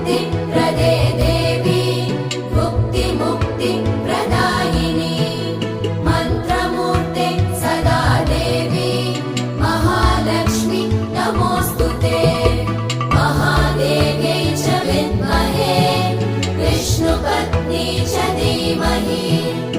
सिद्धिप्रदे देवी मुक्तिप्रदायिनी मन्त्रमूर्ते सदा देवी महालक्ष्मी नमोऽस्तुते महादेव्यै च विद्महे विष्णुपत्नी च धीमहि